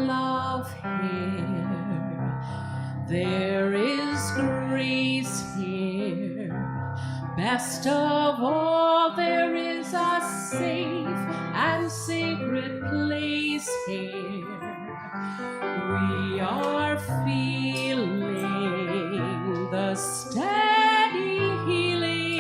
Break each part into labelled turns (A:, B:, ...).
A: love here, there is grace here. Best of all, there is a safe and sacred place here. We are feeling the steady healing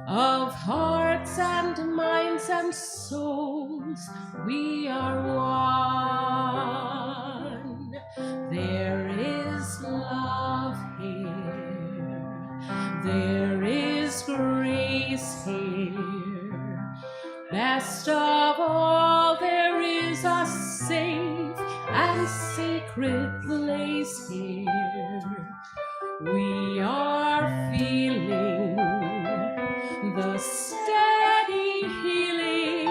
A: of hearts and minds and souls. We are one. There is love here. There is grace here. Best of all, there is a safe and sacred place here. We are feeling the steady healing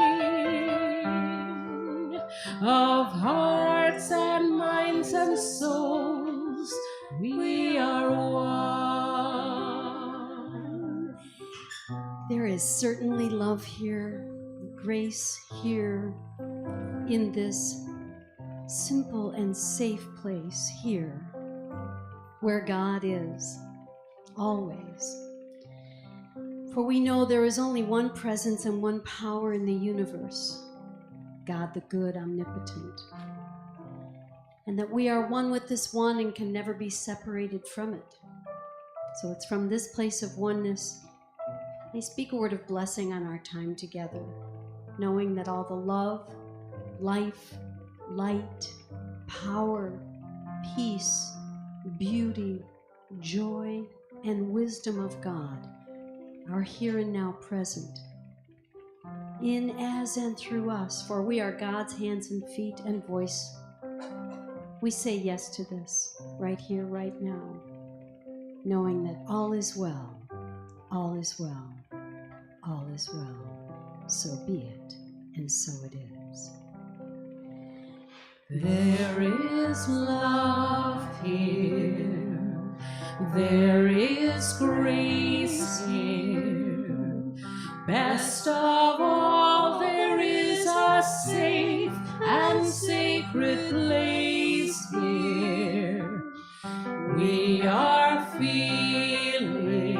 A: of hearts and minds and souls. We are one.
B: There is certainly love here, grace here, in this simple and safe place here, where God is, always. For we know there is only one presence and one power in the universe, God the good, omnipotent, and that we are one with this one and can never be separated from it. So it's from this place of oneness, I speak a word of blessing on our time together, knowing that all the love, life, light, power, peace, beauty, joy, and wisdom of God are here and now present, in, as, and through us, for we are God's hands and feet and voice. We say yes to this right here, right now, knowing that all is well, all is well, all is well. So be it, and so it is.
A: There is love here, there is grace here. Best of all, there is a safe and sacred place here. We are feeling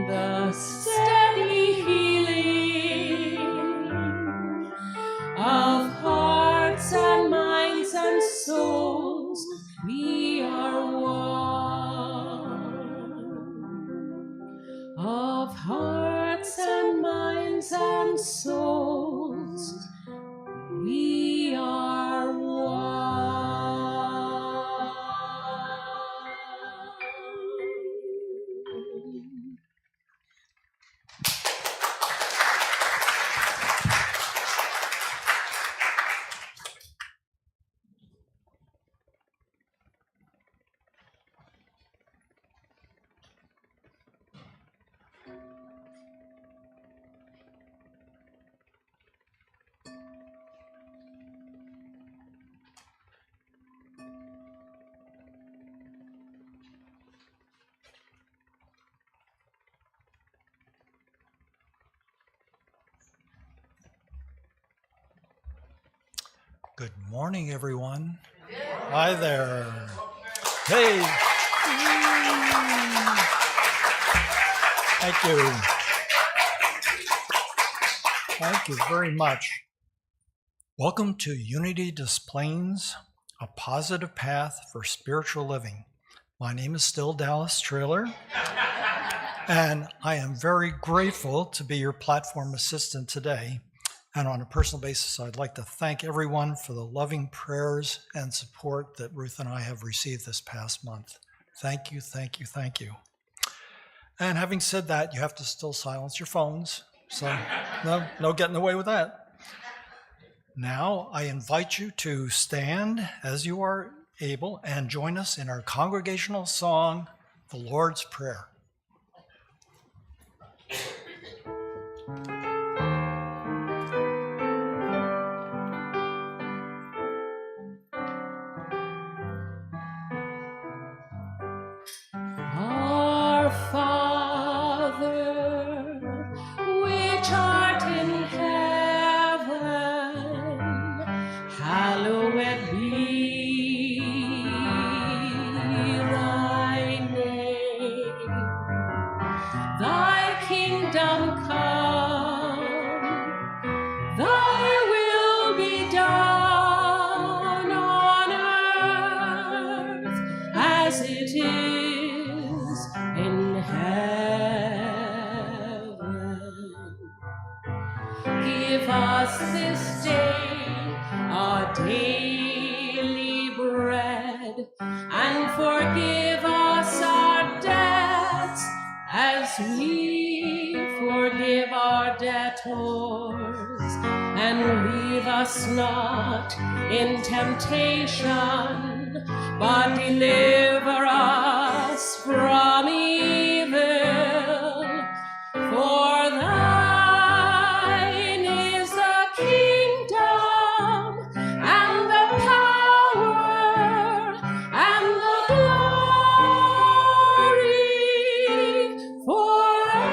A: the steady healing of hearts and minds and souls. We are one. Of hearts and minds and souls, we are one.
C: Good morning, everyone. Hi there. Hey. Thank you. Thank you very much. Welcome to Unity Displays, a positive path for spiritual living. My name is still Dallas Trailer, and I am very grateful to be your platform assistant today. And on a personal basis, I'd like to thank everyone for the loving prayers and support that Ruth and I have received this past month. Thank you, thank you, thank you. And having said that, you have to still silence your phones, so no getting away with that. Now, I invite you to stand as you are able and join us in our congregational song, The Lord's Prayer.
A: Our Father, which art in heaven, hallowed be thy name. Thy kingdom come, thy will be done on earth as it is in heaven. Give us this day our daily bread, and forgive us our debts as we forgive our debtors. And leave us not in temptation, but deliver us from evil. For thine is the kingdom and the power and the glory forever.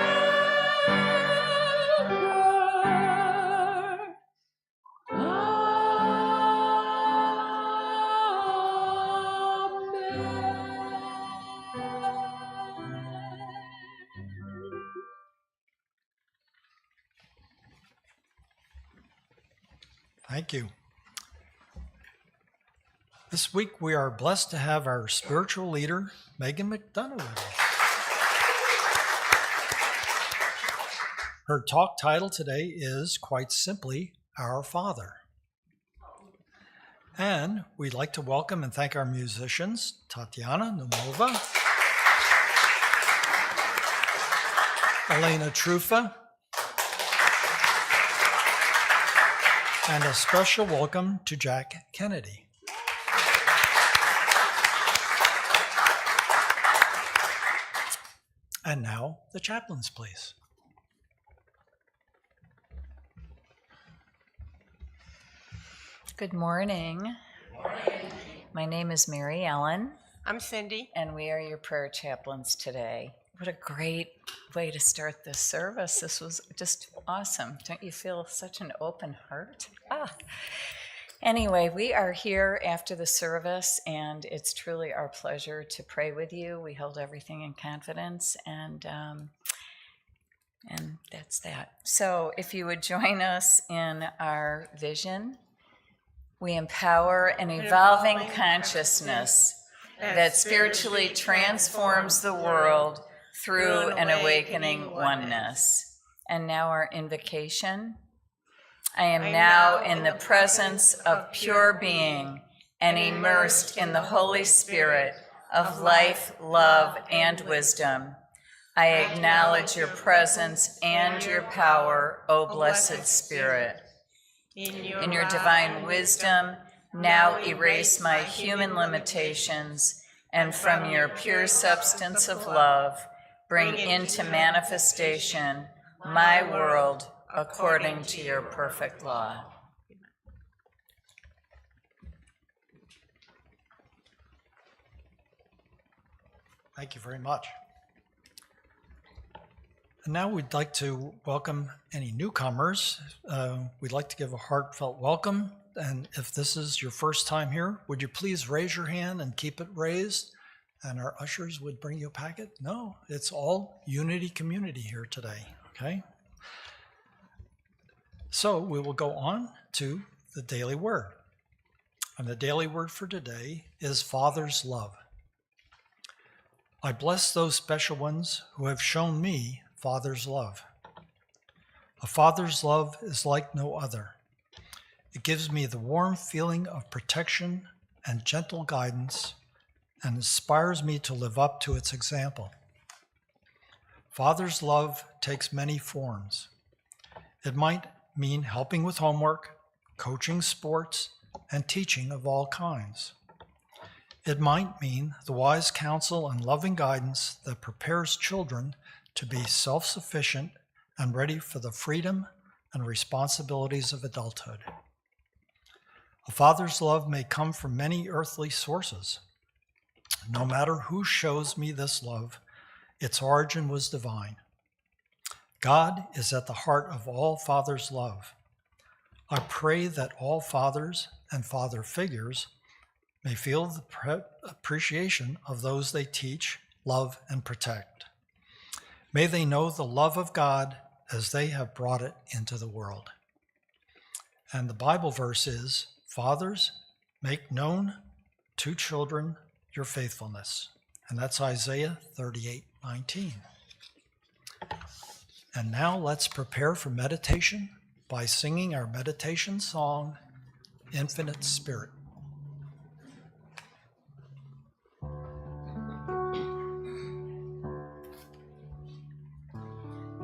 C: Thank you. This week we are blessed to have our spiritual leader, Megon McDonough, with us. Her talk title today is quite simply, Our Father. And we'd like to welcome and thank our musicians, Tatiana Numova, Elena Trufa, and a special welcome to Jack Kennedy. And now, the chaplains, please.
D: Good morning. My name is Mary Ellen,
A: I'm Cindy.
D: and we are your prayer chaplains today. What a great way to start this service. This was just awesome. Don't you feel such an open heart? Anyway, we are here after the service, and it's truly our pleasure to pray with you. We hold everything in confidence, and that's that. So if you would join us in our vision, we empower an evolving consciousness that spiritually transforms the world through an awakening oneness. And now our invocation. I am now in the presence of pure being and immersed in the Holy Spirit of life, love, and wisdom. I acknowledge your presence and your power, O blessed Spirit. In your divine wisdom, now erase my human limitations, and from your pure substance of love, bring into manifestation my world according to your perfect law.
C: Thank you very much. And now we'd like to welcome any newcomers. We'd like to give a heartfelt welcome. And if this is your first time here, would you please raise your hand and keep it raised? And our ushers would bring you a packet. No, it's all Unity community here today, okay? So we will go on to the daily word. And the daily word for today is Father's love. I bless those special ones who have shown me Father's love. A father's love is like no other. It gives me the warm feeling of protection and gentle guidance and inspires me to live up to its example. Father's love takes many forms. It might mean helping with homework, coaching sports, and teaching of all kinds. It might mean the wise counsel and loving guidance that prepares children to be self-sufficient and ready for the freedom and responsibilities of adulthood. A father's love may come from many earthly sources. No matter who shows me this love, its origin was divine. God is at the heart of all fathers' love. I pray that all fathers and father figures may feel the appreciation of those they teach, love, and protect. May they know the love of God as they have brought it into the world. And the Bible verse is, Fathers, make known to children your faithfulness. And that's Isaiah 38:19. And now let's prepare for meditation by singing our meditation song, Infinite Spirit.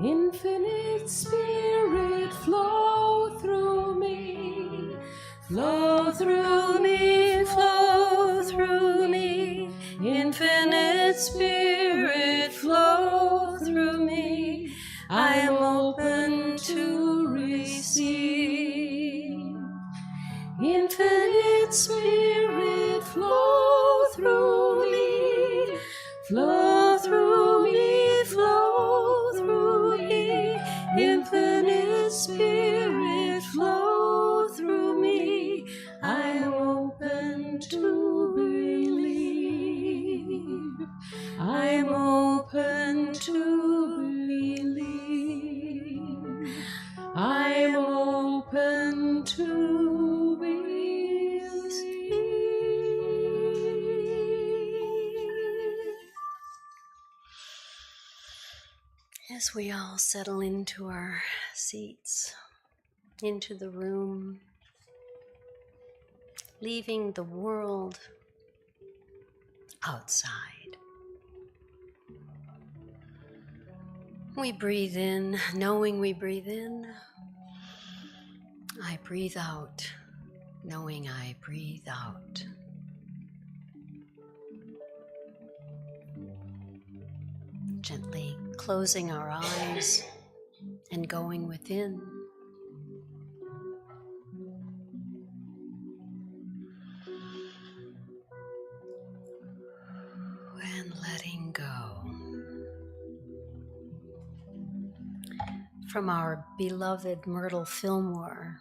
A: Infinite Spirit, flow through me, flow through me, flow through me. Infinite Spirit, flow through me. I am open to receive. Infinite Spirit, flow through me, flow through me, flow through me. Infinite Spirit, flow through me. I am open to believe. I am open to believe. I am open to
B: As we all settle into our seats, into the room, leaving the world outside. We breathe in, knowing we breathe in. I breathe out, knowing I breathe out. Gently closing our eyes and going within. And letting go. From our beloved Myrtle Fillmore,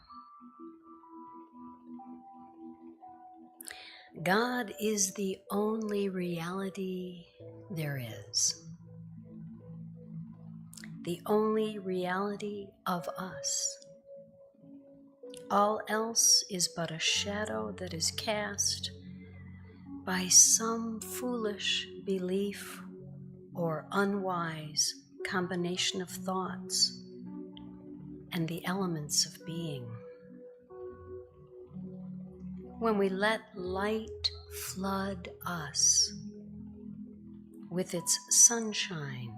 B: God is the only reality there is. The only reality of us. All else is but a shadow that is cast by some foolish belief or unwise combination of thoughts and the elements of being. When we let light flood us with its sunshine,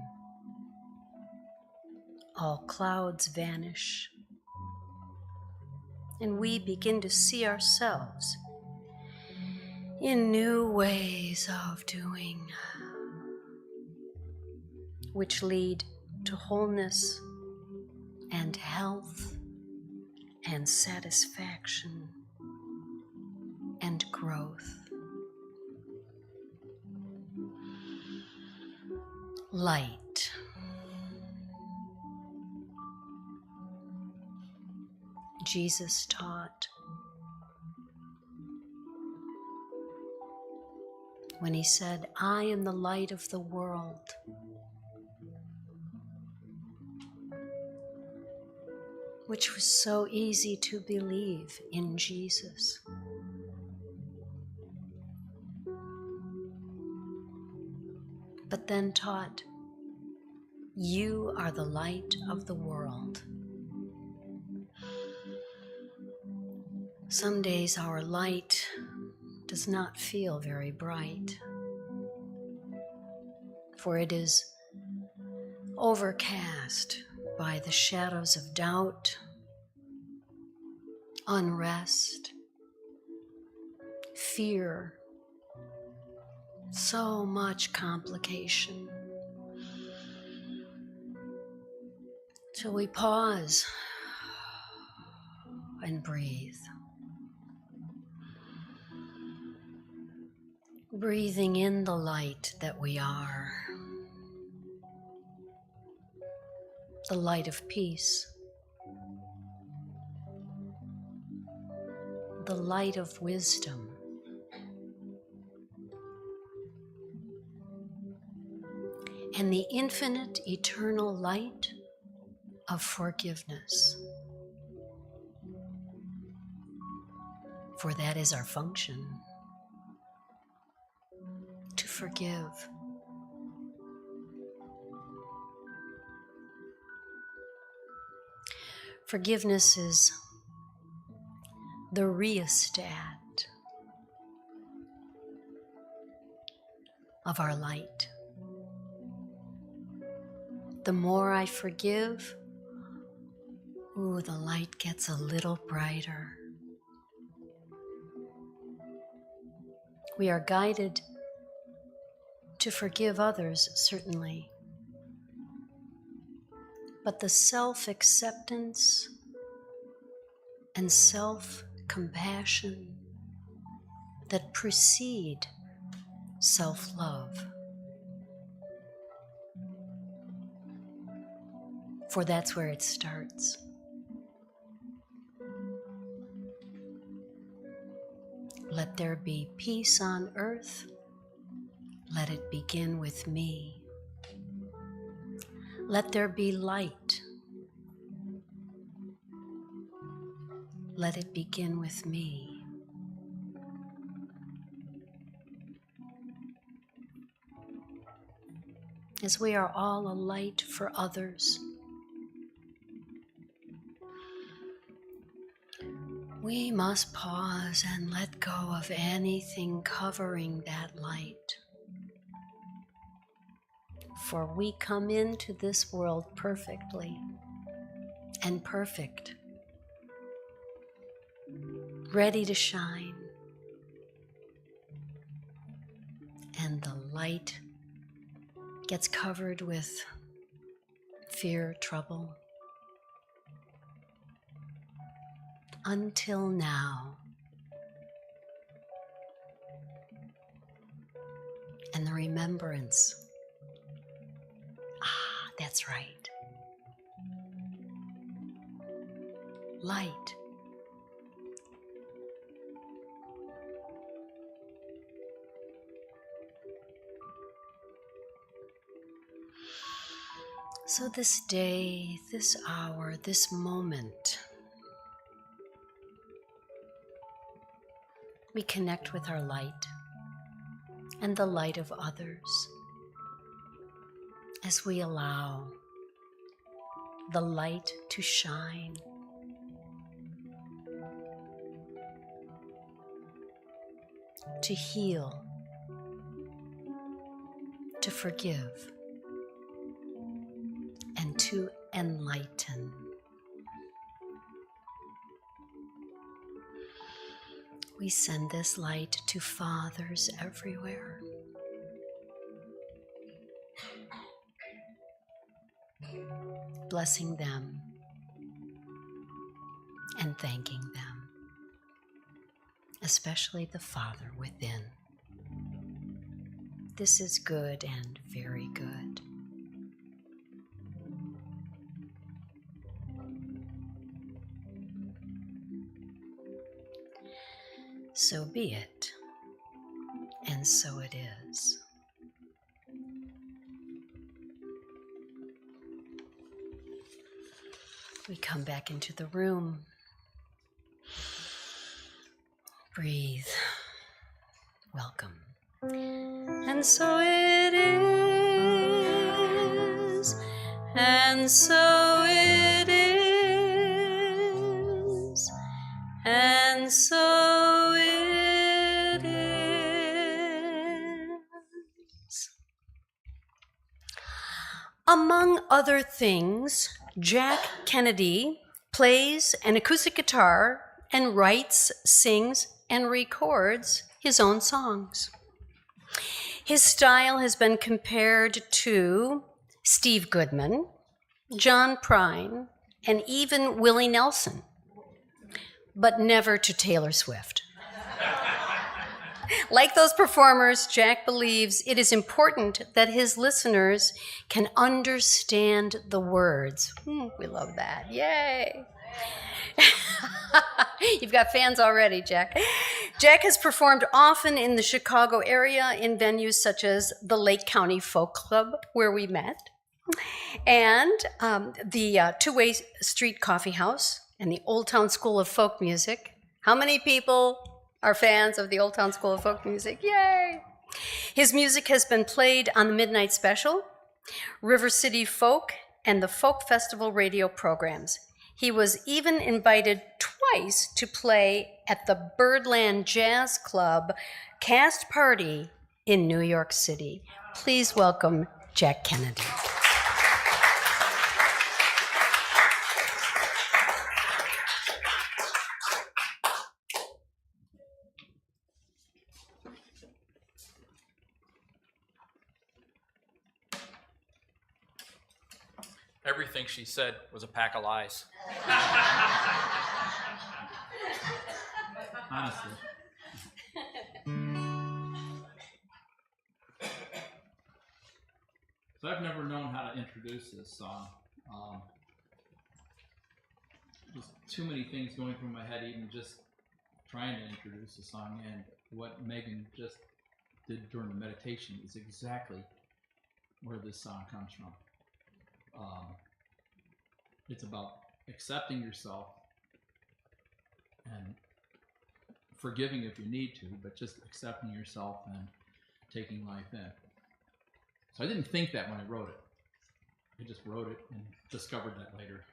B: all clouds vanish, and we begin to see ourselves in new ways of doing, which lead to wholeness and health and satisfaction and growth. Light. Jesus taught when he said, I am the light of the world. Which was so easy to believe in Jesus. But then taught, you are the light of the world. Some days our light does not feel very bright, for it is overcast by the shadows of doubt, unrest, fear, so much complication. Till we pause and breathe. Breathing in the light that we are. The light of peace. The light of wisdom. And the infinite, eternal light of forgiveness. For that is our function. To forgive. Forgiveness is the rheostat of our light. The more I forgive, the light gets a little brighter. We are guided to forgive others, certainly. But the self-acceptance and self-compassion that precede self-love. For that's where it starts. Let there be peace on earth. Let it begin with me. Let there be light. Let it begin with me. as we are all a light for others. We must pause and let go of anything covering that light. For we come into this world perfectly and perfect, ready to shine. And the light gets covered with fear, trouble. Until now. And the remembrance. Ah, that's right. Light. So this day, this hour, this moment, we connect with our light and the light of others as we allow the light to shine. To heal, to forgive, and to enlighten. We send this light to fathers everywhere. Blessing them and thanking them, especially the Father within. This is good and very good. So be it, and so it is. We come back into the room. Breathe. Welcome. And so it is, and so it is, and so it is. Among other things, Jack Kennedy plays an acoustic guitar and writes, sings, and records his own songs. His style has been compared to Steve Goodman, John Prine, and even Willie Nelson, but never to Taylor Swift. Like those performers, Jack believes it is important that his listeners can understand the words. We love that. Yay. You've got fans already, Jack. Jack has performed often in the Chicago area in venues such as the Lake County Folk Club, where we met, and the Two-Way Street Coffee House and the Old Town School of Folk Music. How many people are fans of the Old Town School of Folk Music? Yay! His music has been played on the Midnight Special, River City Folk, and the Folk Festival radio programs. He was even invited twice to play at the Birdland Jazz Club cast party in New York City. Please welcome Jack Kennedy.
E: Everything she said was a pack of lies. Honestly. So I've never known how to introduce this song. Just too many things going through my head, even just trying to introduce the song. And what Megan just did during the meditation is exactly where this song comes from. It's about accepting yourself and forgiving if you need to, but just accepting yourself and taking life in. So I didn't think that when I wrote it. I just wrote it and discovered that later.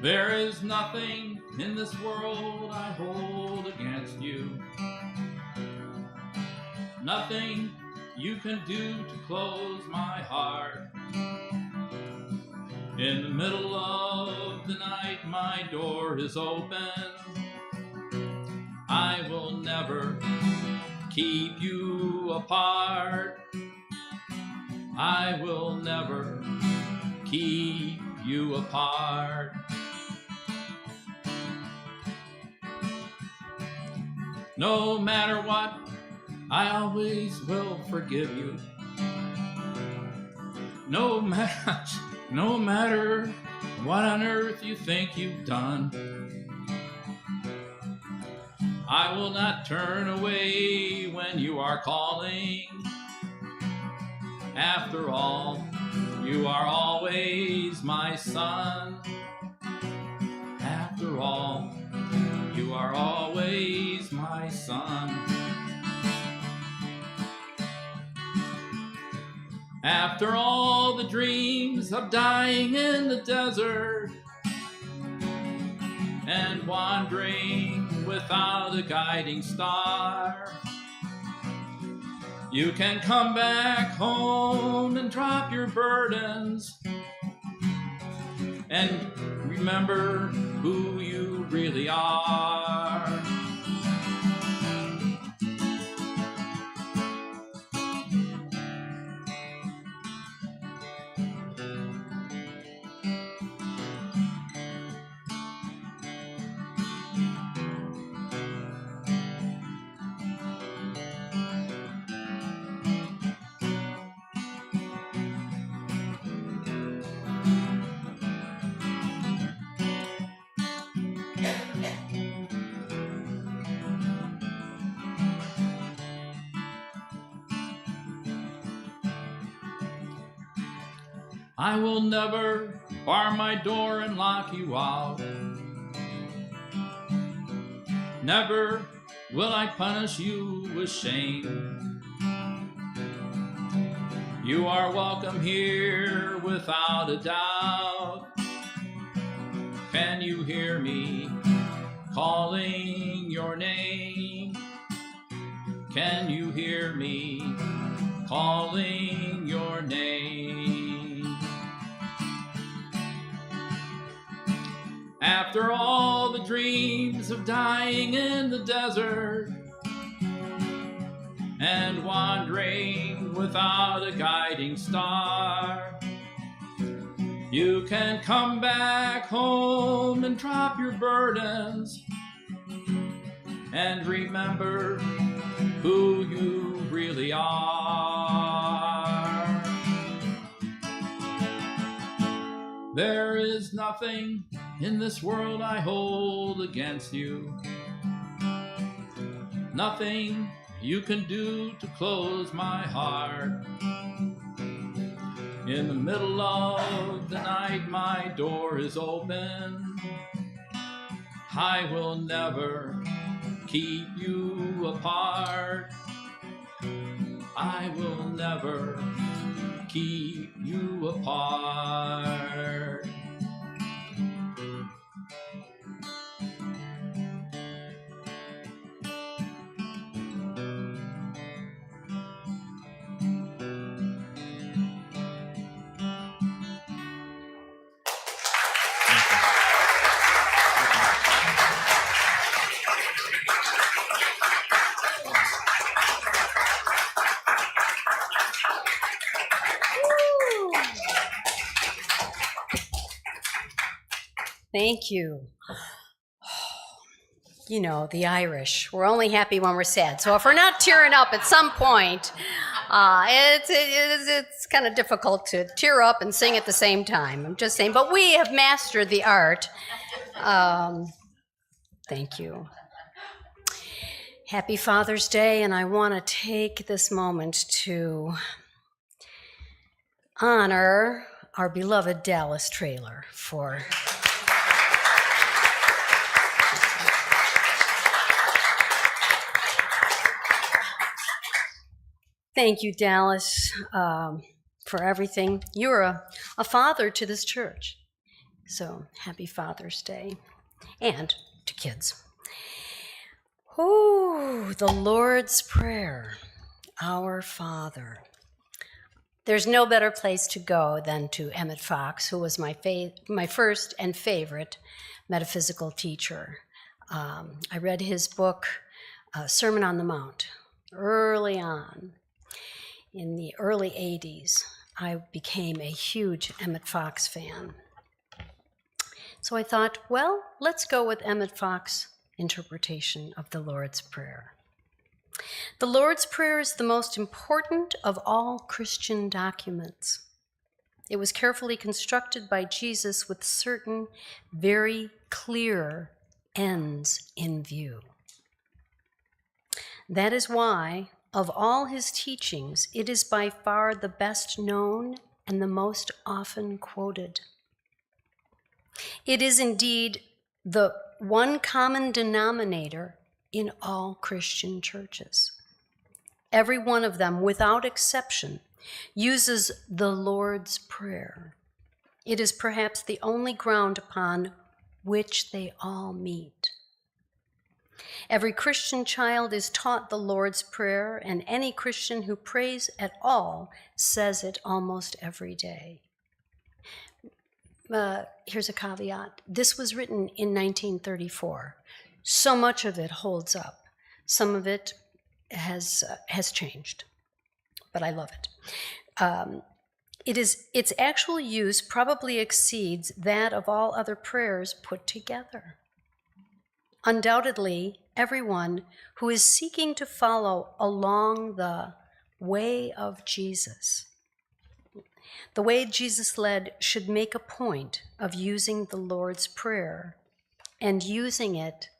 E: There is nothing in this world I hold against you. Nothing you can do to close my heart. In the middle of the night, my door is open. I will never keep you apart. I will never keep you apart. No matter what, I always will forgive you. No matter what on earth you think you've done, I will not turn away when you are calling. After all, you are always my son. After all, you are always my son. After all the dreams of dying in the desert and wandering without a guiding star, you can come back home and drop your burdens and remember who you really are. I will never bar my door and lock you out. Never will I punish you with shame. You are welcome here without a doubt. Can you hear me calling your name? Can you hear me calling your name? After all the dreams of dying in the desert and wandering without a guiding star, you can come back home and drop your burdens and remember who you really are. There is nothing in this world I hold against you. Nothing you can do to close my heart. In the middle of the night, my door is open. I will never keep you apart. I will never keep you apart.
B: Thank you.
F: you know, the Irish. We're only happy when we're sad. So if we're not tearing up at some point, it's kind of difficult to tear up and sing at the same time. I'm just saying. But we have mastered the art. Thank you. Happy Father's Day, and I want to take this moment to honor our beloved Dallas Trailer for thank you, Dallas, for everything. You're a father to this church. So happy Father's Day, and to kids. Oh, the Lord's Prayer, Our Father. There's no better place to go than to Emmett Fox, who was my first and favorite metaphysical teacher. I read his book, Sermon on the Mount, early on. In the early 80s, I became a huge Emmett Fox fan. So I thought, well, let's go with Emmett Fox interpretation of the Lord's Prayer. The Lord's Prayer is the most important of all Christian documents. It was carefully constructed by Jesus with certain very clear ends in view. That is why, of all his teachings, it is by far the best known and the most often quoted. It is indeed the one common denominator in all Christian churches. Every one of them, without exception, uses the Lord's Prayer. It is perhaps the only ground upon which they all meet. Every Christian child is taught the Lord's Prayer, and any Christian who prays at all says it almost every day. Here's a caveat. This was written in 1934. So much of it holds up. Some of it has changed, but I love it. Its actual use probably exceeds that of all other prayers put together. Undoubtedly, everyone who is seeking to follow along the way of Jesus, the way Jesus led, should make a point of using the Lord's Prayer and using it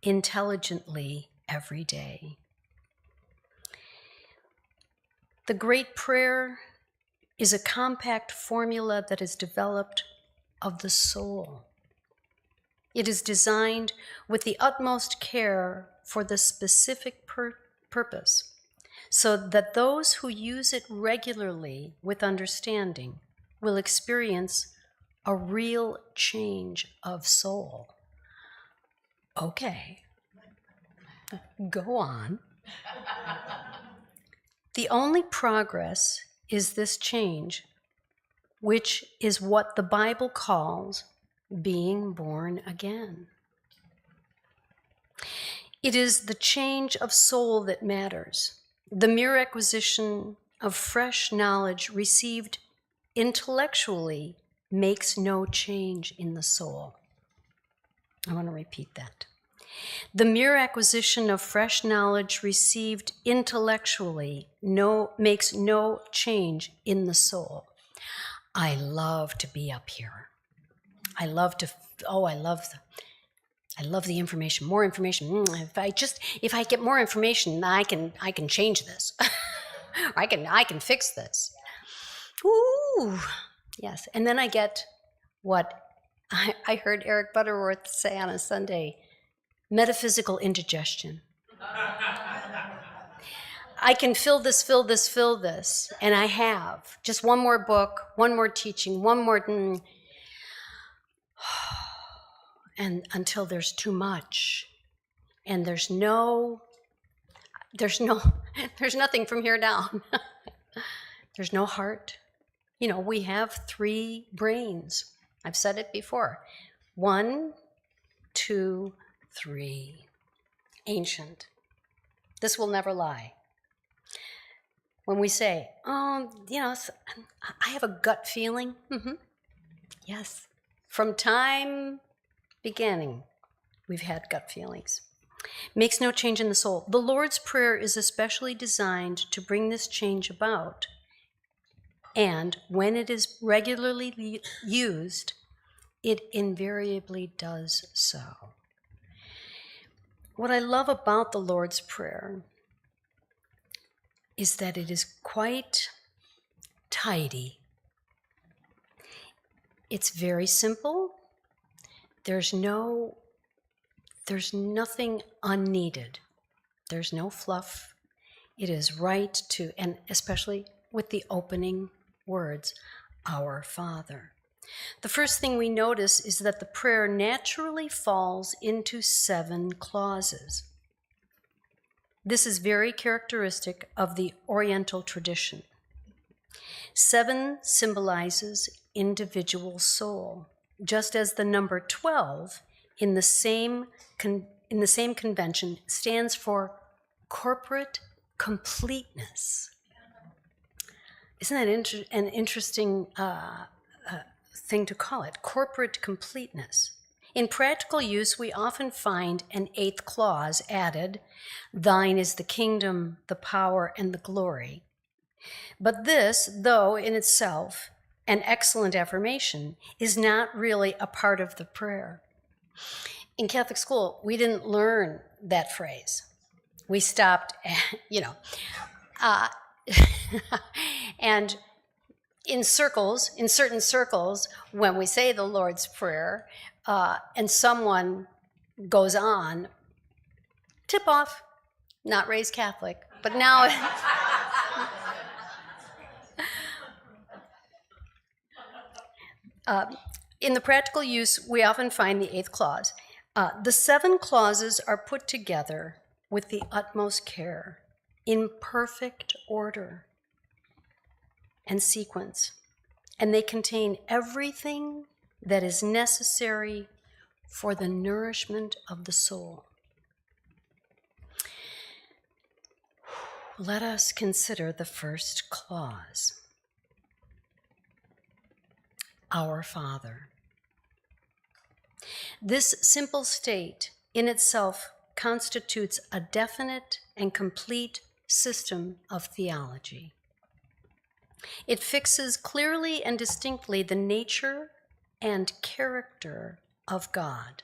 F: intelligently every day. The Great Prayer is a compact formula that is developed of the soul. It is designed with the utmost care for the specific purpose, so that those who use it regularly with understanding will experience a real change of soul. Okay, go on. The only progress is this change, which is what the Bible calls being born again. It is the change of soul that matters. The mere acquisition of fresh knowledge received intellectually makes no change in the soul. I want to repeat that. The mere acquisition of fresh knowledge received intellectually makes no change in the soul. I love to be up here. I love the information. More information. If I get more information, I can change this. I can fix this. Ooh, yes. And then I get what I heard Eric Butterworth say on a Sunday: metaphysical indigestion. I can fill this, and I have. Just one more book, one more teaching, one more. And until there's too much, and there's nothing from here down. There's no heart. You know, we have 3 brains. I've said it before. 1, 2, 3. Ancient. This will never lie. When we say, I have a gut feeling. Mm-hmm. Yes. From time beginning, we've had gut feelings. makes no change in the soul. The Lord's Prayer is especially designed to bring this change about. And when it is regularly used, it invariably does so. What I love about the Lord's Prayer is that it is quite tidy. It's very simple. There's nothing unneeded. There's no fluff. It is right to, and especially with the opening words, Our Father. The first thing we notice is that the prayer naturally falls into 7 clauses. This is very characteristic of the Oriental tradition. 7 symbolizes individual soul, just as the number 12 in the same convention stands for corporate completeness. Isn't that an interesting thing to call it, corporate completeness? In practical use, we often find an 8th clause added, Thine is the kingdom, the power, and the glory. But this, though in itself an excellent affirmation, is not really a part of the prayer. In Catholic school, we didn't learn that phrase. We stopped, and in certain circles, when we say the Lord's Prayer, and someone goes on, tip off, not raised Catholic, but now... in the practical use, we often find the 8th clause. The 7 clauses are put together with the utmost care, in perfect order and sequence, and they contain everything that is necessary for the nourishment of the soul. Let us consider the first clause. Our Father. This simple state in itself constitutes a definite and complete system of theology. It fixes clearly and distinctly the nature and character of God.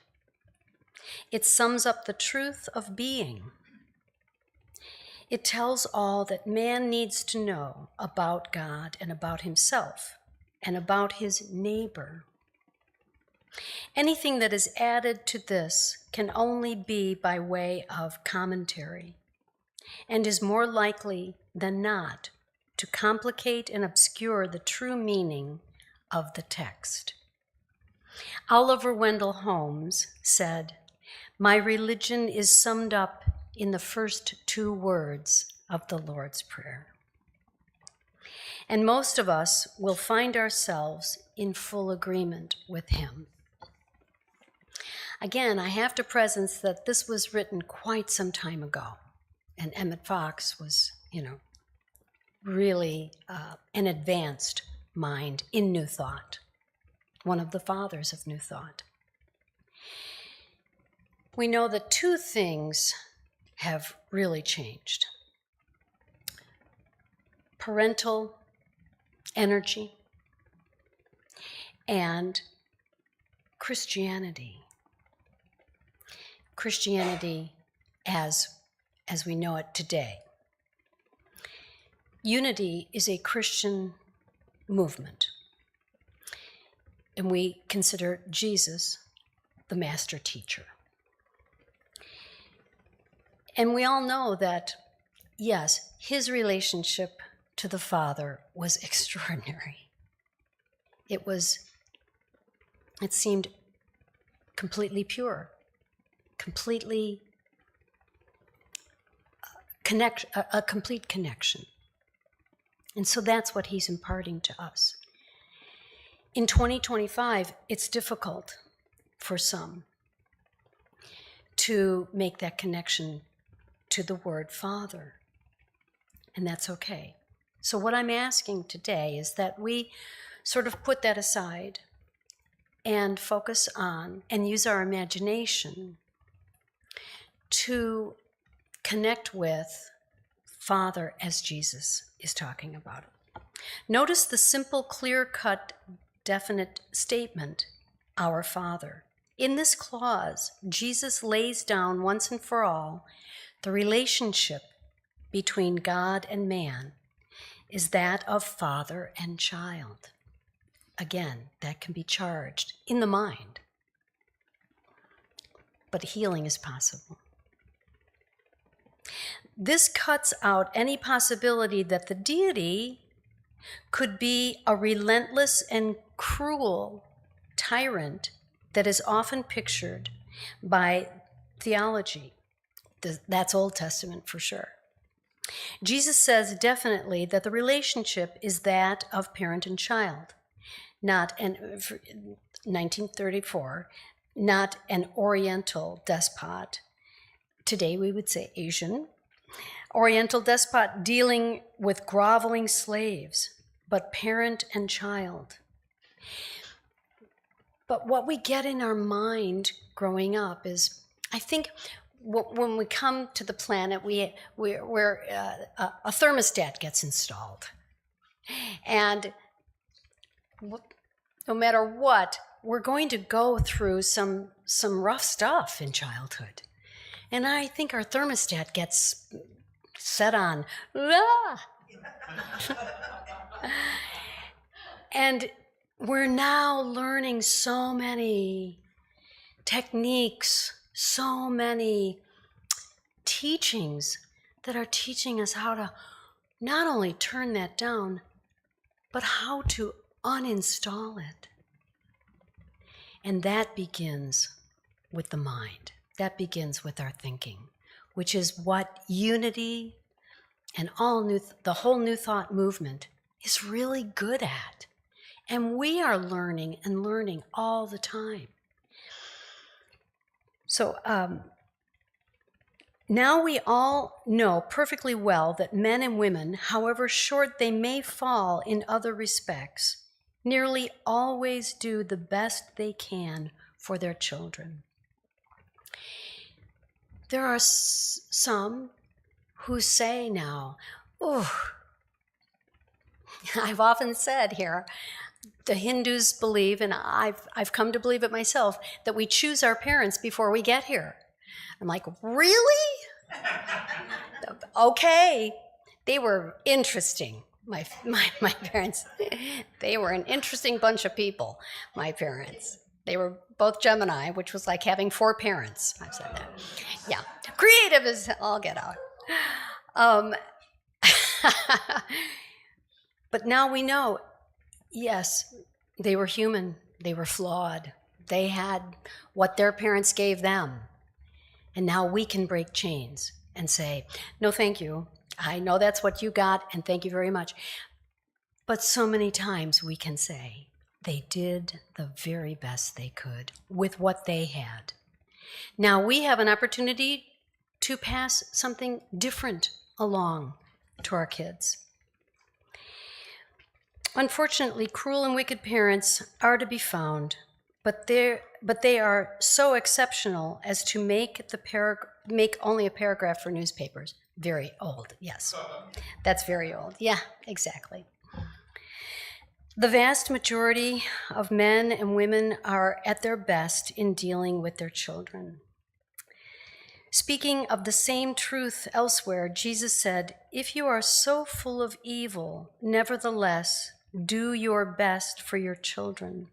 F: It sums up the truth of being. It tells all that man needs to know about God and about himself and about his neighbor. Anything that is added to this can only be by way of commentary and is more likely than not to complicate and obscure the true meaning of the text. Oliver Wendell Holmes said, "My religion is summed up in the first 2 words of the Lord's Prayer." And most of us will find ourselves in full agreement with him. Again, I have to presence that this was written quite some time ago, and Emmett Fox was, really an advanced mind in New Thought, one of the fathers of New Thought. We know that 2 things have really changed: parental energy and Christianity. Christianity as we know it today. Unity is a Christian movement, and we consider Jesus the master teacher. And we all know that, yes, his relationship to the Father was extraordinary. It seemed completely pure, completely a complete connection. And so that's what he's imparting to us. In 2025, it's difficult for some to make that connection to the word Father, and that's okay. So what I'm asking today is that we sort of put that aside and focus on and use our imagination to connect with Father as Jesus is talking about it. Notice the simple, clear-cut, definite statement, our Father. In this clause, Jesus lays down once and for all the relationship between God and man is that of father and child. Again, that can be charged in the mind, but healing is possible. This cuts out any possibility that the deity could be a relentless and cruel tyrant that is often pictured by theology. That's Old Testament for sure. Jesus says definitely that the relationship is that of parent and child, not an 1934, not an Oriental despot. Today we would say Asian. Oriental despot dealing with groveling slaves, but parent and child. But what we get in our mind growing up is, I think, when we come to the planet, where a thermostat gets installed. And no matter what, we're going to go through some rough stuff in childhood. And I think our thermostat gets set on, and we're now learning so many techniques, so many teachings that are teaching us how to not only turn that down, but how to uninstall it. And that begins with the mind. That begins with our thinking, which is what unity and the whole New Thought movement is really good at. And we are learning and learning all the time. So now we all know perfectly well that men and women, however short they may fall in other respects, nearly always do the best they can for their children. There are some who say now, I've often said here, the Hindus believe, and I've come to believe it myself, that we choose our parents before we get here. I'm like, really? Okay. They were interesting, my parents. They were an interesting bunch of people, my parents. They were both Gemini, which was like having 4 parents. I've said that. Yeah. Creative as all get out. But now we know, yes, they were human. They were flawed. They had what their parents gave them. And now we can break chains and say, no, thank you. I know that's what you got, and thank you very much. But so many times we can say, they did the very best they could with what they had. Now we have an opportunity to pass something different along to our kids. Unfortunately, cruel and wicked parents are to be found, but they are so exceptional as to make only a paragraph for newspapers. Very old, yes. That's very old. Yeah, exactly. The vast majority of men and women are at their best in dealing with their children. Speaking of the same truth elsewhere, Jesus said, "If you are so full of evil, nevertheless, do your best for your children.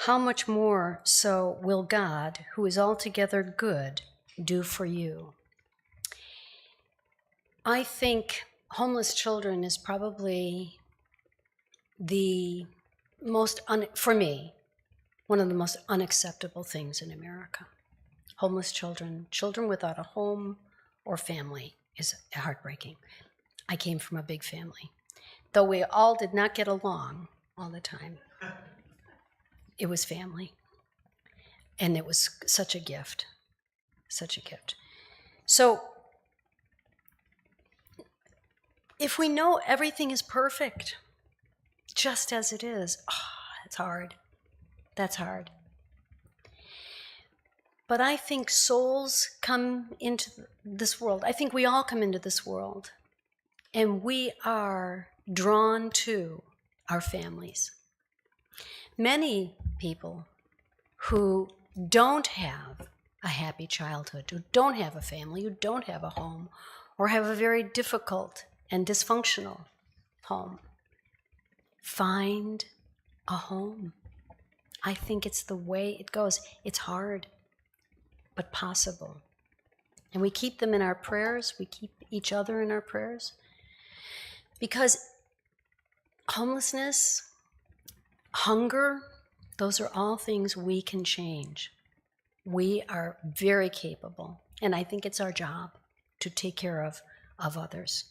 F: How much more so will God, who is altogether good, do for you?" I think homeless children is probably the most, for me, one of the most unacceptable things in America. Homeless children, children without a home or family is heartbreaking. I came from a big family. Though we all did not get along all the time, it was family. And it was such a gift, such a gift. So if we know everything is perfect, just as it is, it's hard. That's hard. But I think souls come into this world. I think we all come into this world, and we are drawn to our families. Many people who don't have a happy childhood, who don't have a family, who don't have a home, or have a very difficult and dysfunctional home, find a home. I think it's the way it goes. It's hard, but possible. And we keep them in our prayers. We keep each other in our prayers. Because homelessness, hunger, those are all things we can change. We are very capable. And I think it's our job to take care of others.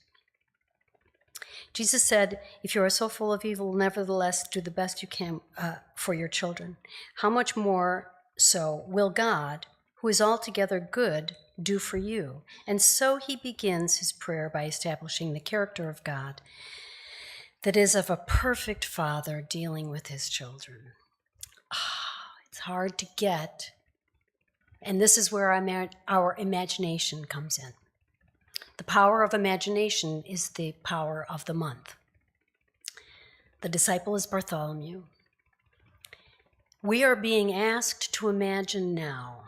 F: Jesus said, if you are so full of evil, nevertheless do the best you can for your children. How much more so will God, who is altogether good, do for you? And so he begins his prayer by establishing the character of God that is of a perfect father dealing with his children. It's hard to get, and this is where our imagination comes in. The power of imagination is the power of the month. The disciple is Bartholomew. We are being asked to imagine now,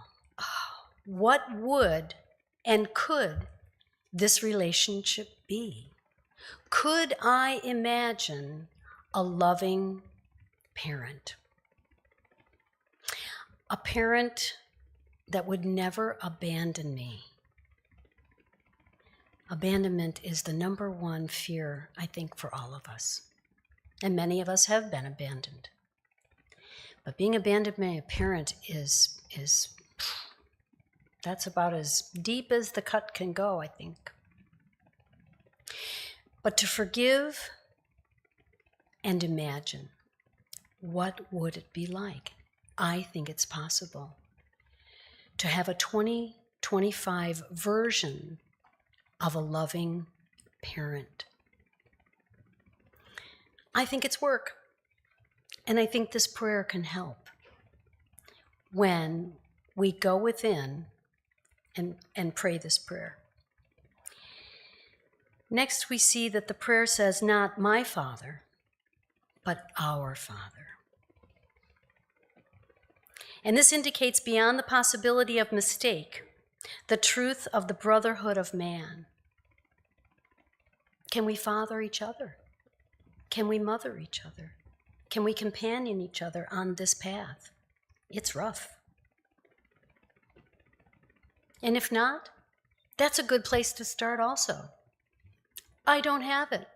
F: what would and could this relationship be? Could I imagine a loving parent? A parent that would never abandon me. Abandonment is the number one fear, I think, for all of us. And many of us have been abandoned. But being abandoned by a parent is that's about as deep as the cut can go, I think. But to forgive and imagine, what would it be like? I think it's possible to have a 2025 version of a loving parent. I think it's work. And I think this prayer can help when we go within and pray this prayer. Next, we see that the prayer says, not my Father, but our Father. And this indicates beyond the possibility of mistake, the truth of the brotherhood of man. Can we father each other? Can we mother each other? Can we companion each other on this path? It's rough. And if not, that's a good place to start also. I don't have it.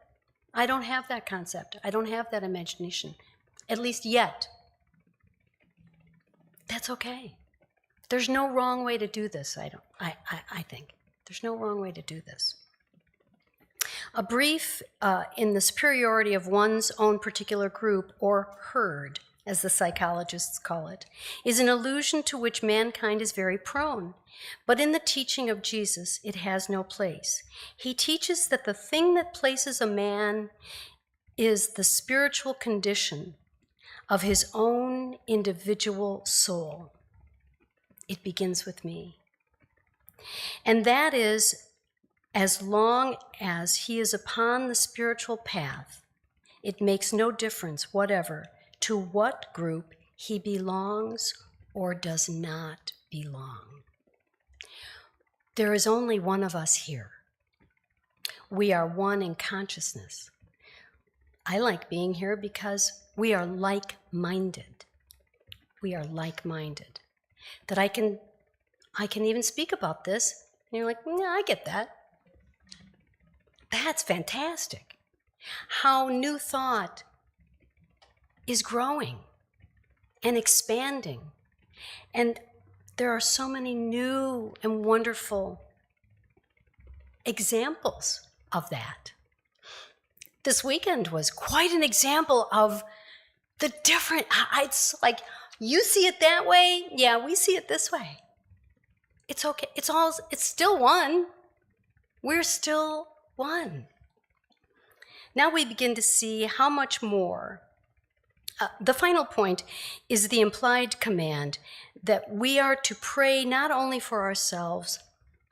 F: I don't have that concept. I don't have that imagination, at least yet. That's okay. There's no wrong way to do this, I think. There's no wrong way to do this. A brief in the superiority of one's own particular group, or herd, as the psychologists call it, is an illusion to which mankind is very prone. But in the teaching of Jesus, it has no place. He teaches that the thing that places a man is the spiritual condition of his own individual soul. It begins with me. And that is, as long as he is upon the spiritual path, it makes no difference whatever to what group he belongs or does not belong. There is only one of us here. We are one in consciousness. I like being here because we are like-minded. We are like-minded. That I can even speak about this, and you're like, yeah, I get that. That's fantastic. How new thought is growing and expanding. And there are so many new and wonderful examples of that. This weekend was quite an example of the different, it's like, you see it that way, yeah, we see it this way. It's okay, it's still one. We're still one. Now we begin to see how much more. The final point is the implied command that we are to pray not only for ourselves,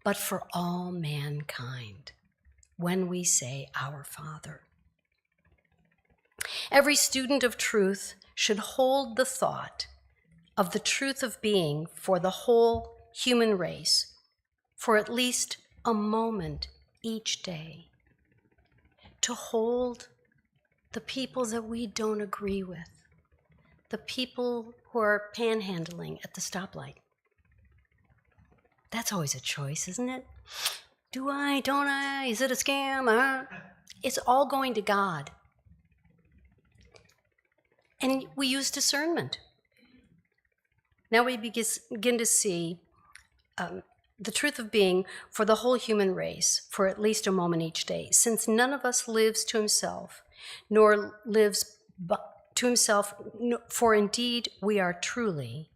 F: but for all mankind when we say, Our Father. Every student of truth should hold the thought of the truth of being for the whole human race for at least a moment each day, to hold the people that we don't agree with, the people who are panhandling at the stoplight. That's always a choice, isn't it? Do I, don't I? Is it a scam? It's all going to God. And we use discernment. Now we begin to see the truth of being for the whole human race for at least a moment each day, since none of us lives to himself, nor lives to himself, for indeed we are truly,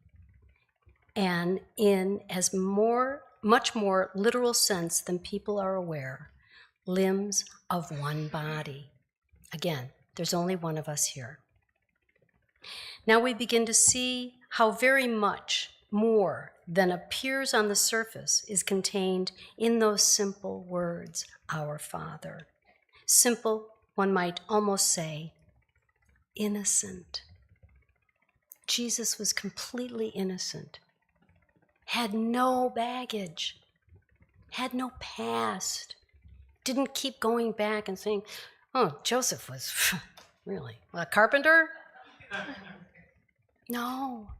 F: and in as much more literal sense than people are aware, limbs of one body. Again, there's only one of us here. Now we begin to see how very much more than appears on the surface is contained in those simple words, Our Father. Simple, one might almost say, innocent. Jesus was completely innocent, had no baggage, had no past, didn't keep going back and saying, oh, Joseph was really a carpenter? No.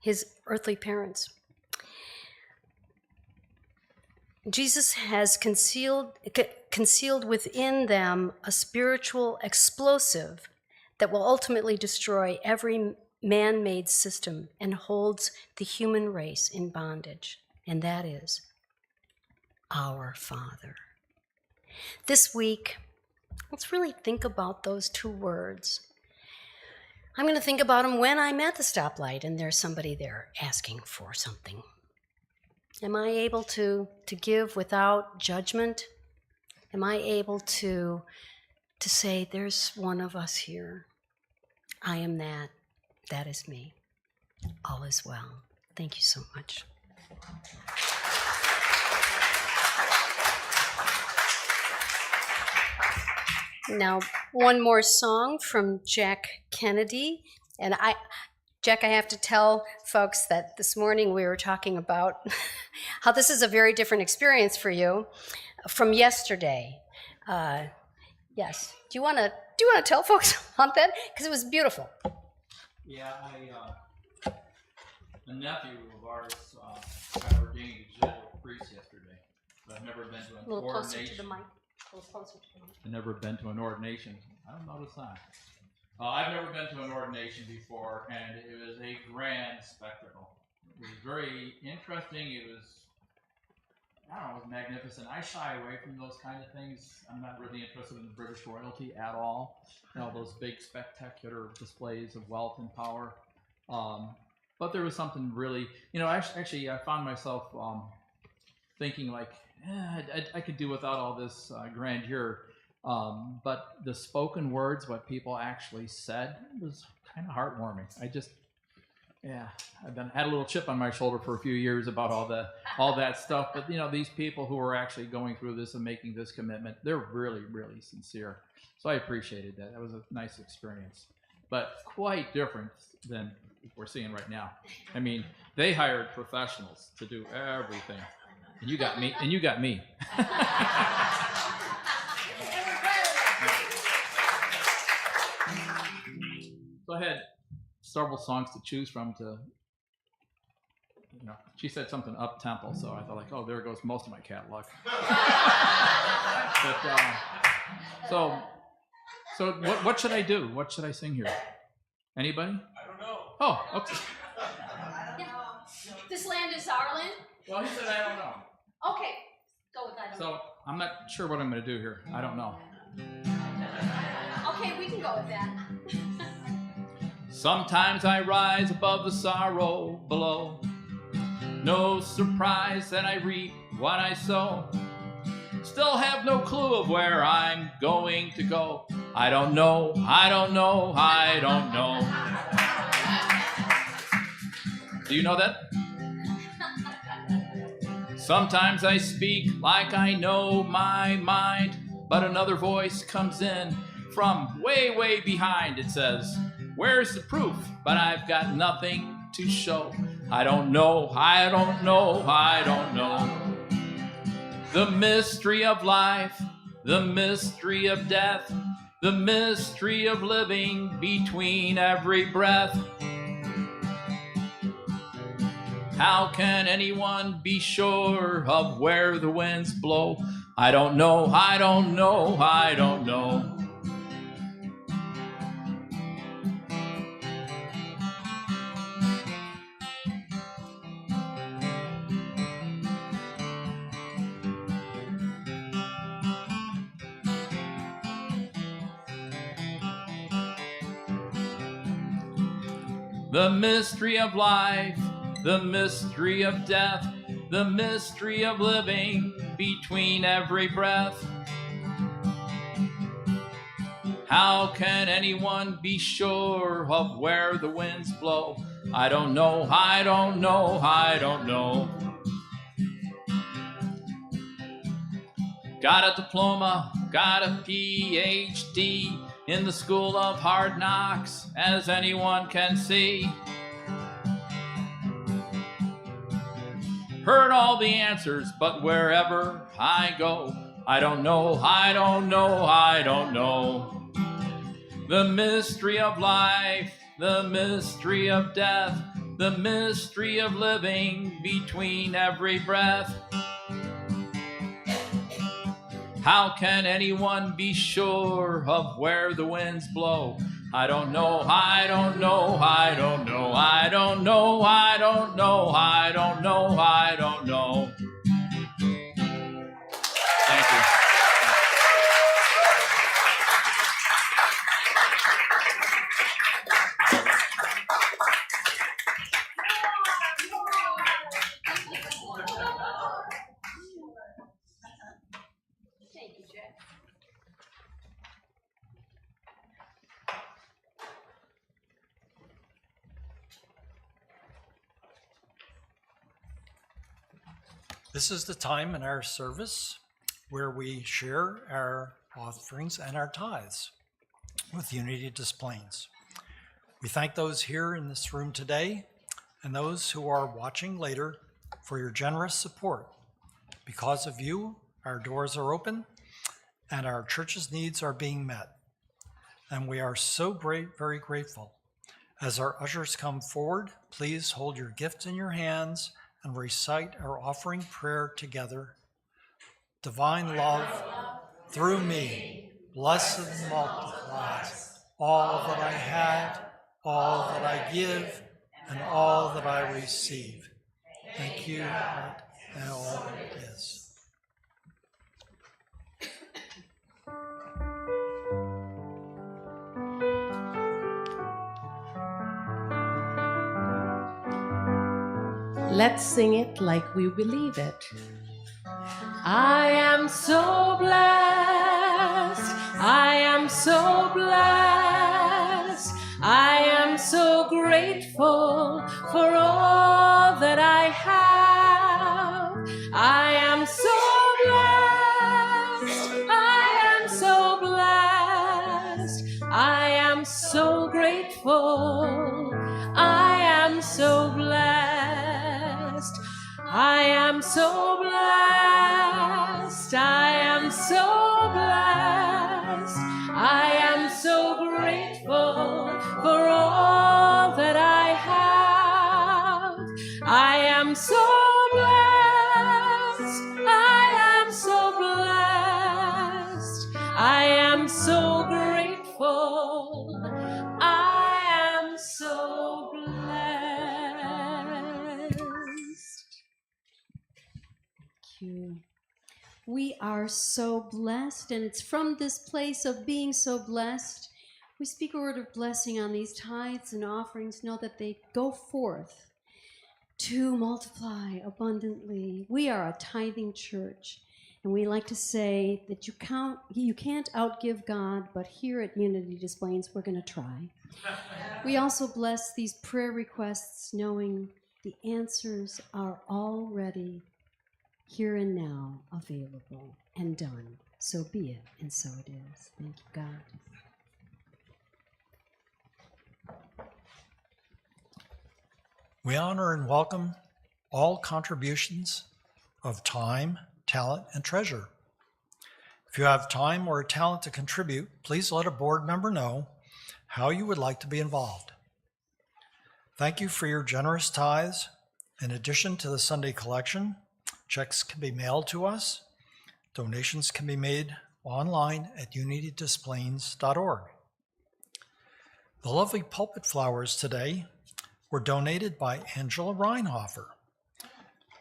F: His earthly parents. Jesus has concealed within them a spiritual explosive that will ultimately destroy every man-made system and holds the human race in bondage, and that is Our Father. This week, let's really think about those two words. I'm going to think about them when I'm at the stoplight and there's somebody there asking for something. Am I able to give without judgment? Am I able to say, there's one of us here. I am that. That is me. All is well. Thank you so much. Now, one more song from Jack Kennedy. And Jack, I have to tell folks that this morning we were talking about how this is a very different experience for you from yesterday. Yes. Do you want to tell folks about that? Because it was beautiful.
E: Yeah, a nephew of ours got ordained a general priest yesterday, but I've never been to an
F: A little
E: ordination.
F: closer to the mic. A little closer to the mic.
E: I've never been to an ordination. I don't notice that. I've never been to an ordination before, and it was a grand spectacle. It was very interesting. It was magnificent. I shy away from those kind of things. I'm not really interested in British royalty at all. Those big spectacular displays of wealth and power. But there was something really, actually I found myself thinking like, I could do without all this grandeur. But the spoken words, what people actually said, was kind of heartwarming. I've had a little chip on my shoulder for a few years about all that stuff. But these people who are actually going through this and making this commitment, they're really, really sincere. So I appreciated that. That was a nice experience, but quite different than we're seeing right now. I mean, they hired professionals to do everything, and you got me. So I had several songs to choose from she said something up tempo, so I thought like, oh, there goes most of my catalog. So what should I do? What should I sing here? Anybody?
A: I don't know.
E: Oh, okay.
B: This land is our land?
E: Well, he said I don't know.
B: Okay, go with that.
E: So I'm not sure what I'm going to do here. I don't know.
B: Okay, we can go with that.
E: Sometimes I rise above the sorrow below. No surprise that I reap what I sow. Still have no clue of where I'm going to go. I don't know, I don't know, I don't know. Do you know that? Sometimes I speak like I know my mind, but another voice comes in from way, way behind. It says, where's the proof? But I've got nothing to show. I don't know, I don't know, I don't know. The mystery of life, the mystery of death, the mystery of living between every breath. How can anyone be sure of where the winds blow? I don't know, I don't know, I don't know. The mystery of life, the mystery of death, the mystery of living between every breath. How can anyone be sure of where the winds blow? I don't know, I don't know, I don't know. Got a diploma, got a PhD in the school of hard knocks, as anyone can see. Heard all the answers, but wherever I go, I don't know, I don't know, I don't know. The mystery of life, the mystery of death, the mystery of living between every breath. How can anyone be sure of where the winds blow? I don't know, I don't know, I don't know, I don't know, I don't know, I don't know, I don't know. Thank you.
C: This is the time in our service where we share our offerings and our tithes with Unity Des Plaines. We thank those here in this room today and those who are watching later for your generous support. Because of you, our doors are open and our church's needs are being met. And we are so very grateful. As our ushers come forward, please hold your gift in your hands and recite our offering prayer together. Divine love, through me, blessed and multiplies all that I have, all that I give, and all that I receive. Thank you, Lord, and all that is.
A: Let's sing it like we believe it. I am so blessed. I am so blessed. I am so grateful for all that I have. I am so blessed. I am so blessed. I am so grateful. I am so blessed. I am so blessed. I am so blessed. I am so grateful for all that I have. I am so blessed. I am so blessed. I am so grateful. I am so blessed.
B: You. We are so blessed, and it's from this place of being so blessed. We speak a word of blessing on these tithes and offerings. Know that they go forth to multiply abundantly. We are a tithing church, and we like to say that you can't outgive God, but here at Unity Des Plaines, we're going to try. We also bless these prayer requests, knowing The answers are already here and now available and done. So be it, and so it is. Thank you, God.
C: We honor and welcome all contributions of time, talent, and treasure. If you have time or a talent to contribute, please let a board member know how you would like to be involved. Thank you for your generous tithes. In addition to the Sunday collection, checks can be mailed to us. Donations can be made online at unitydisplains.org. The lovely pulpit flowers today were donated by Angela Reinhofer.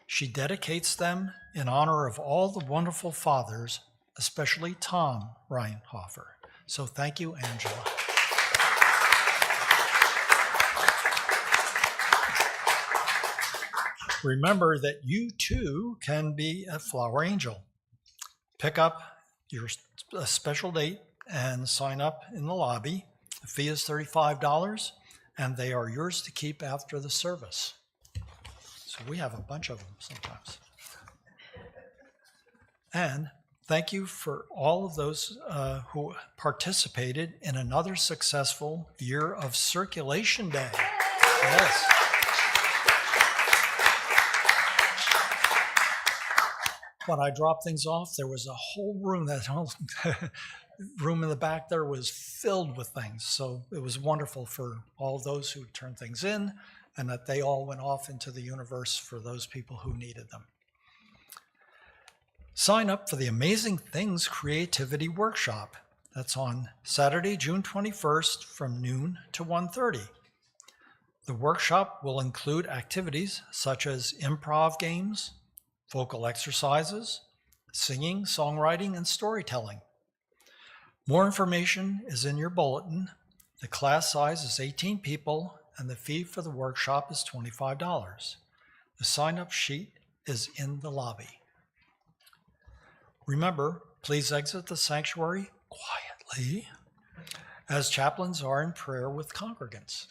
C: She dedicates them in honor of all the wonderful fathers, especially Tom Reinhofer. So thank you, Angela. Remember that you too can be a flower angel. Pick up your special date and sign up in the lobby. The fee is $35, and they are yours to keep after the service. So we have a bunch of them sometimes. And thank you for all of those who participated in another successful year of Circulation Day. Yes. When I dropped things off, there was a whole room, that whole room in the back there was filled with things. So it was wonderful for all those who turned things in, and that they all went off into the universe for those people who needed them. Sign up for the Amazing Things Creativity Workshop. That's on Saturday, June 21st from noon to 1:30. The workshop will include activities such as improv games, vocal exercises, singing, songwriting, and storytelling. More information is in your bulletin. The class size is 18 people, and the fee for the workshop is $25. The sign-up sheet is in the lobby. Remember, please exit the sanctuary quietly, as chaplains are in prayer with congregants.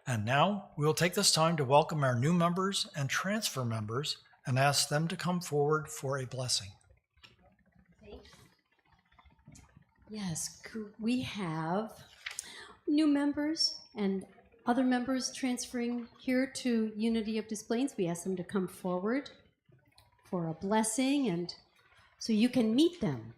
C: And now we will take this time to welcome our new members and transfer members and ask them to come forward for a blessing.
B: Yes, we have new members and other members transferring here to Unity of Displays. We ask them to come forward for a blessing and so you can meet them.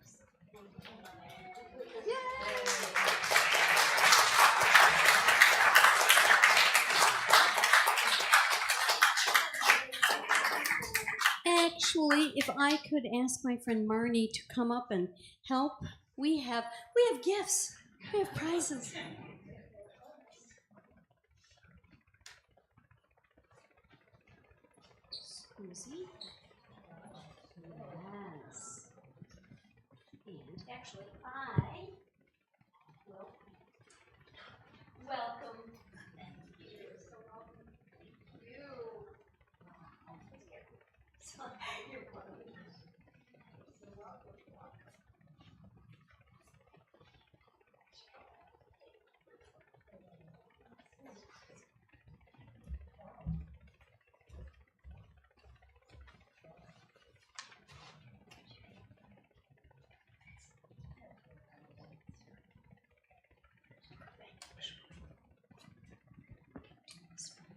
B: Actually, if I could ask my friend Marnie to come up and help, we have gifts. We have prizes. Susie? Yes. And actually, I will welcome you. So, you're welcome.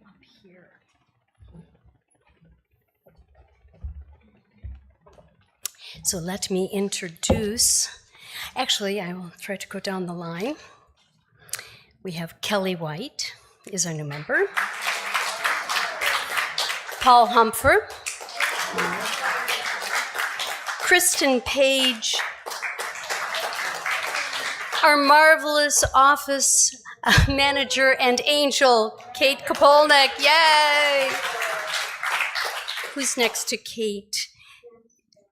B: Up here.
F: So let me introduce, actually, I will try to go down the line. We have Kelly White is our new member. Paul Humpher. Kristen Page. Our marvelous office manager and angel, Kate Kopolnik. Yay! Who's next to Kate?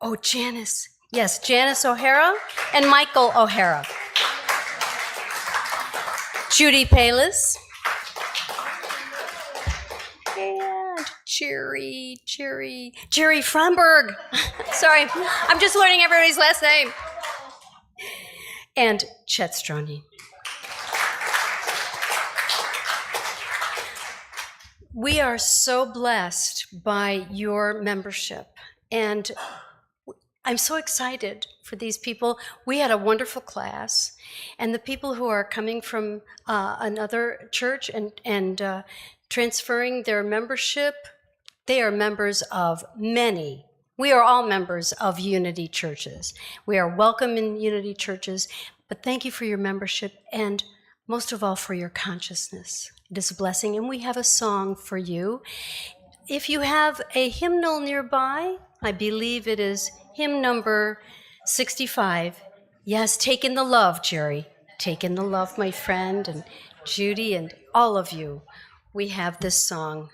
F: Oh, Janice. Yes, Janice O'Hara and Michael O'Hara. Judy Palis. And Jerry Fromberg. Sorry, I'm just learning everybody's last name. And Chet Stroni. We are so blessed by your membership, and I'm so excited for these people. We had a wonderful class, and the people who are coming from another church and transferring their membership, they are members of many. We are all members of Unity churches. We are welcome in Unity churches, but thank you for your membership and most of all for your consciousness. It is a blessing, and we have a song for you. If you have a hymnal nearby, I believe it is hymn number 65. Yes, take in the love, Jerry. Take in the love, my friend, and Judy, and all of you. We have this song.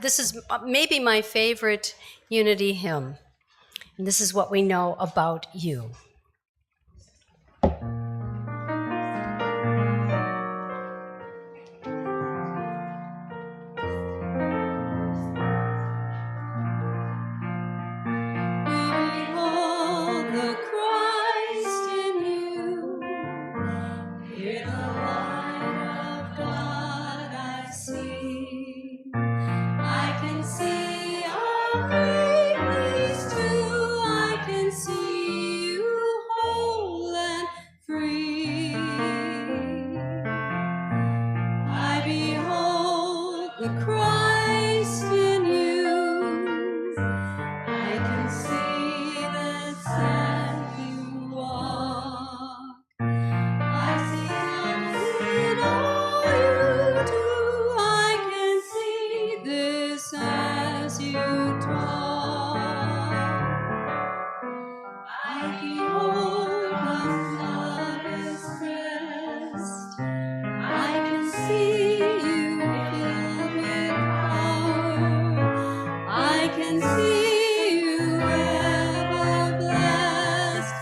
F: This is maybe my favorite Unity hymn. And this is what we know about you.
A: Behold the Christ in you. Hear the light of God I see. I can see a great peace too. I can see you whole and free. I behold the Christ in you. I can see the path you walk. I see in all you do. I can see this as you talk. I behold the Father's breast. I can see you filled with power. I can see you ever blessed.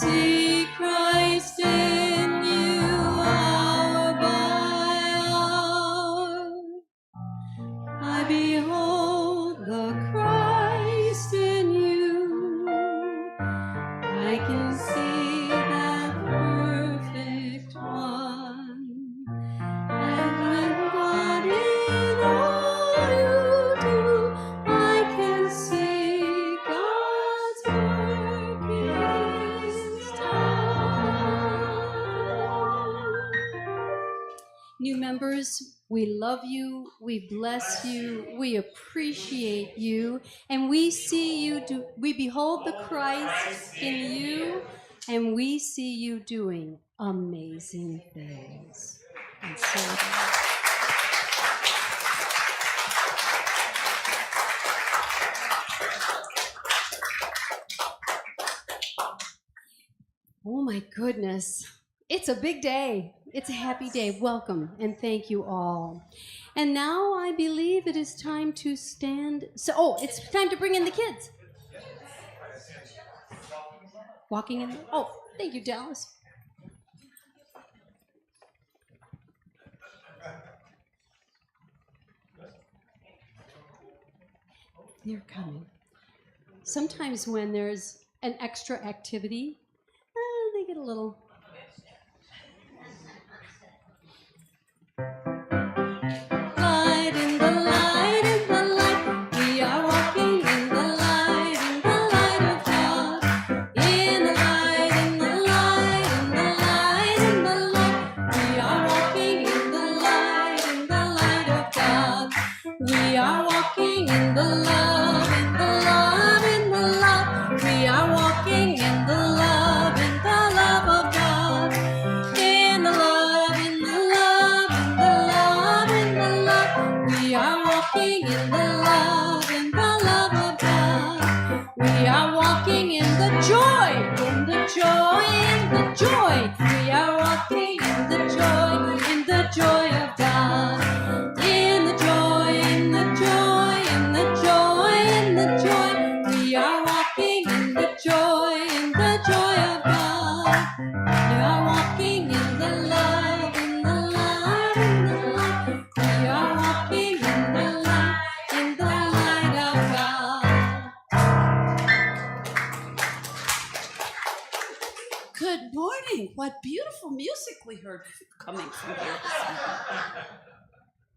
A: See Christ in you hour by hour. I behold the Christ in you. I can see that perfect one. And when God in all you do, I can see God's work is done.
B: New members, we love you, we bless you, we appreciate you, and we see you do, we behold the Christ in you, and we see you doing amazing things. And so, oh my goodness. It's a big day. It's a happy day. Welcome and thank you all. And now I believe it is time to stand. It's time to bring in the kids. Walking in. Thank you, Dallas. They're coming. Sometimes when there's an extra activity, they get a little.
A: Light in the light in the light, we are walking in the light of God. In the light in the light in the light in the light, we are walking in the light of God. We are walking in the love in the love in the love. We are walking in the love of God. In the love in the love in the love in the love. We are walking in the love of God. We are walking in the joy, in the joy, in the joy. We are walking in the joy of God. In the joy, in the joy, in the joy, in the joy. We are walking in the joy of God. We are walking in the love, in the love, in the love. We are walking in the light of God.
G: Good morning. What beautiful music we heard coming from here.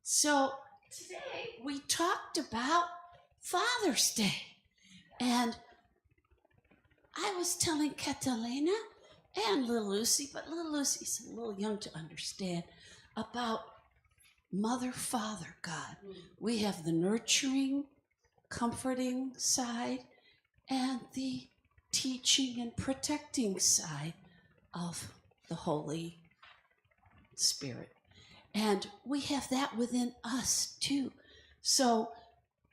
G: So today we talked about Father's Day. And I was telling Catalina and little Lucy, but little Lucy's a little young to understand, about Mother, Father, God. We have the nurturing, comforting side and the teaching and protecting side of the Holy Spirit. And we have that within us too. So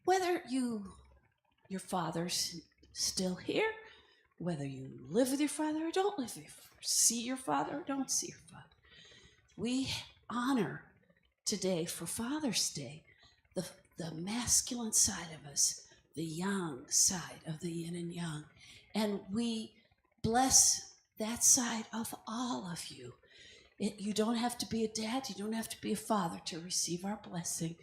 G: whether your father's still here, whether you live with your father or don't live with your father, see your father or don't see your father, we honor today for Father's Day the masculine side of us, the yang side of the yin and yang. And we bless that side of all of you. You don't have to be a dad, you don't have to be a father to receive our blessing.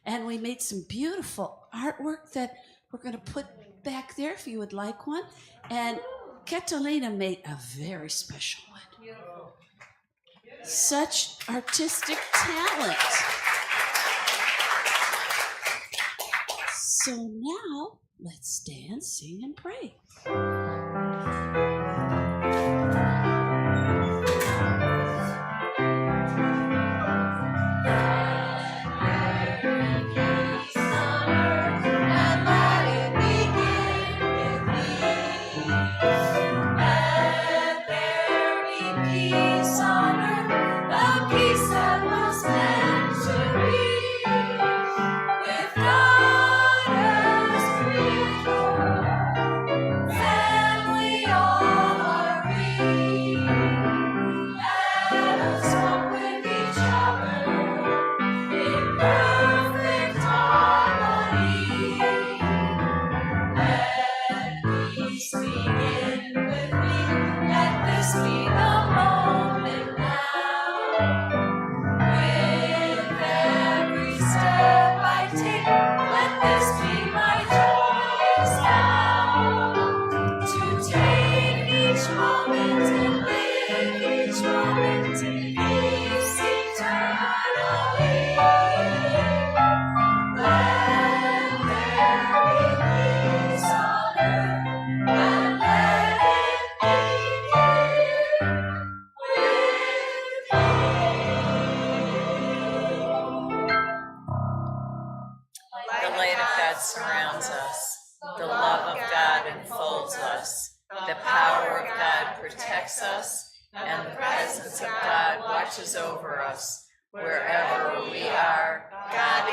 G: And we made some beautiful artwork that we're going to put back there if you would like one. And Catalina made a very special one. Such artistic talent. So now, let's stand, sing, and pray.
D: The light of God surrounds us. The love of God enfolds us. The power of God protects us. And the presence of God watches over us. Wherever we are, God